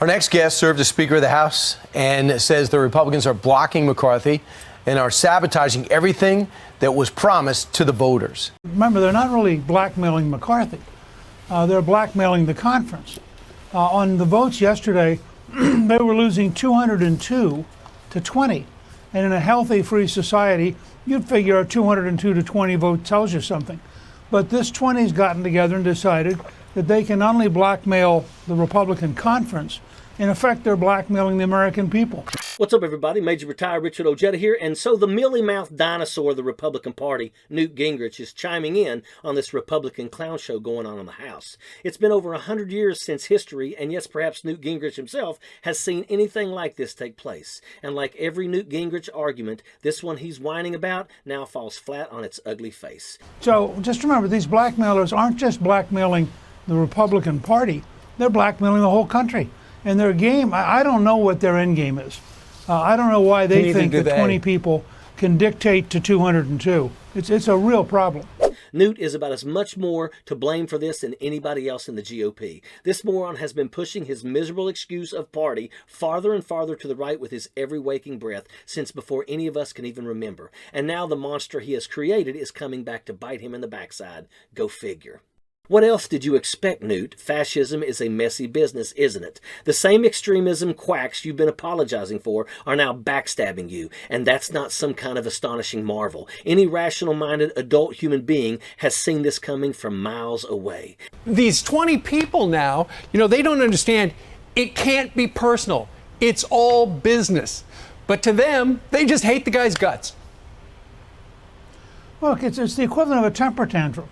Our next guest served as Speaker of the House and says the Republicans are blocking McCarthy and are sabotaging everything that was promised to the voters. Remember, they're not really blackmailing McCarthy. They're blackmailing the conference. On the votes yesterday, they were losing 202 to 20. And in a healthy, free society, you'd figure a 202 to 20 vote tells you something. But this 20's gotten together and decided that they can not only blackmail the Republican conference, in effect, they're blackmailing the American people. What's up, everybody? Major Retired Richard Ojeda here. And so the mealy-mouthed dinosaur of the Republican Party, Newt Gingrich, is chiming in on this Republican clown show going on in the House. It's been over 100 years since history, and yes, perhaps Newt Gingrich himself has seen anything like this take place. And like every Newt Gingrich argument, this one he's whining about now falls flat on its ugly face. So just remember, these blackmailers aren't just blackmailing the Republican Party, they're blackmailing the whole country. And their game, I don't know what their end game is. I don't know why they think that 20 people can dictate to 202. It's a real problem. Newt is about as much more to blame for this than anybody else in the GOP. This moron has been pushing his miserable excuse of party farther and farther to the right with his every waking breath since before any of us can even remember. And now the monster he has created is coming back to bite him in the backside. Go figure. What else did you expect, Newt? Fascism is a messy business, isn't it? The same extremism quacks you've been apologizing for are now backstabbing you, and that's not some kind of astonishing marvel. Any rational-minded adult human being has seen this coming from miles away. These 20 people now, they don't understand it can't be personal. It's all business. But to them, they just hate the guy's guts. Look, it's the equivalent of a temper tantrum.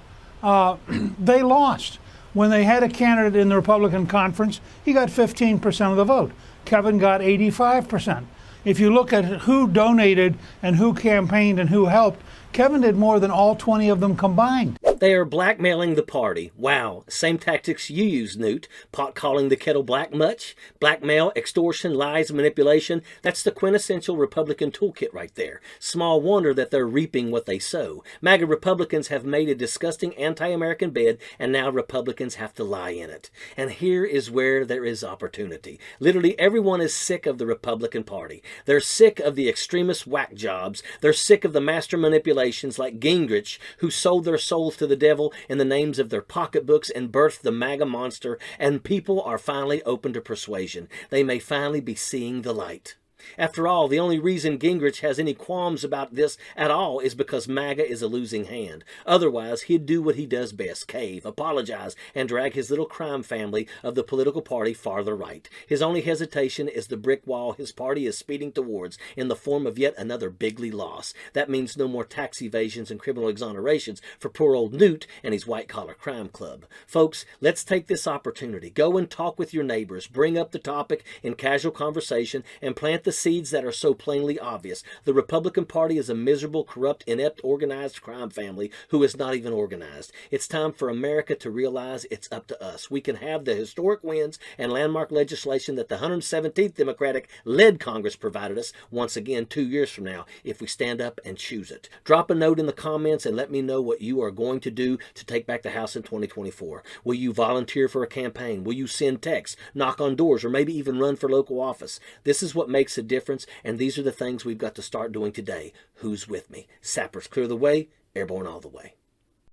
They lost. When they had a candidate in the Republican conference, he got 15% of the vote. Kevin got 85%. If you look at who donated and who campaigned and who helped, Kevin did more than all 20 of them combined. They are blackmailing the party. Wow. Same tactics you use, Newt. Pot calling the kettle black much? Blackmail, extortion, lies, manipulation. That's the quintessential Republican toolkit right there. Small wonder that they're reaping what they sow. MAGA Republicans have made a disgusting anti-American bed, and now Republicans have to lie in it. And here is where there is opportunity. Literally everyone is sick of the Republican Party. They're sick of the extremist whack jobs. They're sick of the master manipulations like Gingrich, who sold their souls to the devil in the names of their pocketbooks and birthed the MAGA monster, and people are finally open to persuasion. They may finally be seeing the light. After all, the only reason Gingrich has any qualms about this at all is because MAGA is a losing hand. Otherwise, he'd do what he does best, cave, apologize, and drag his little crime family of the political party farther right. His only hesitation is the brick wall his party is speeding towards in the form of yet another bigly loss. That means no more tax evasions and criminal exonerations for poor old Newt and his white-collar crime club. Folks, let's take this opportunity. Go and talk with your neighbors. Bring up the topic in casual conversation and plant the seeds that are so plainly obvious. The Republican Party is a miserable, corrupt, inept, organized crime family who is not even organized. It's time for America to realize it's up to us. We can have the historic wins and landmark legislation that the 117th Democratic-led Congress provided us once again 2 years from now if we stand up and choose it. Drop a note in the comments and let me know what you are going to do to take back the House in 2024. Will you volunteer for a campaign? Will you send texts, knock on doors, or maybe even run for local office? This is what makes a difference, and these are the things we've got to start doing today. Who's with me? Sappers clear the way, airborne all the way.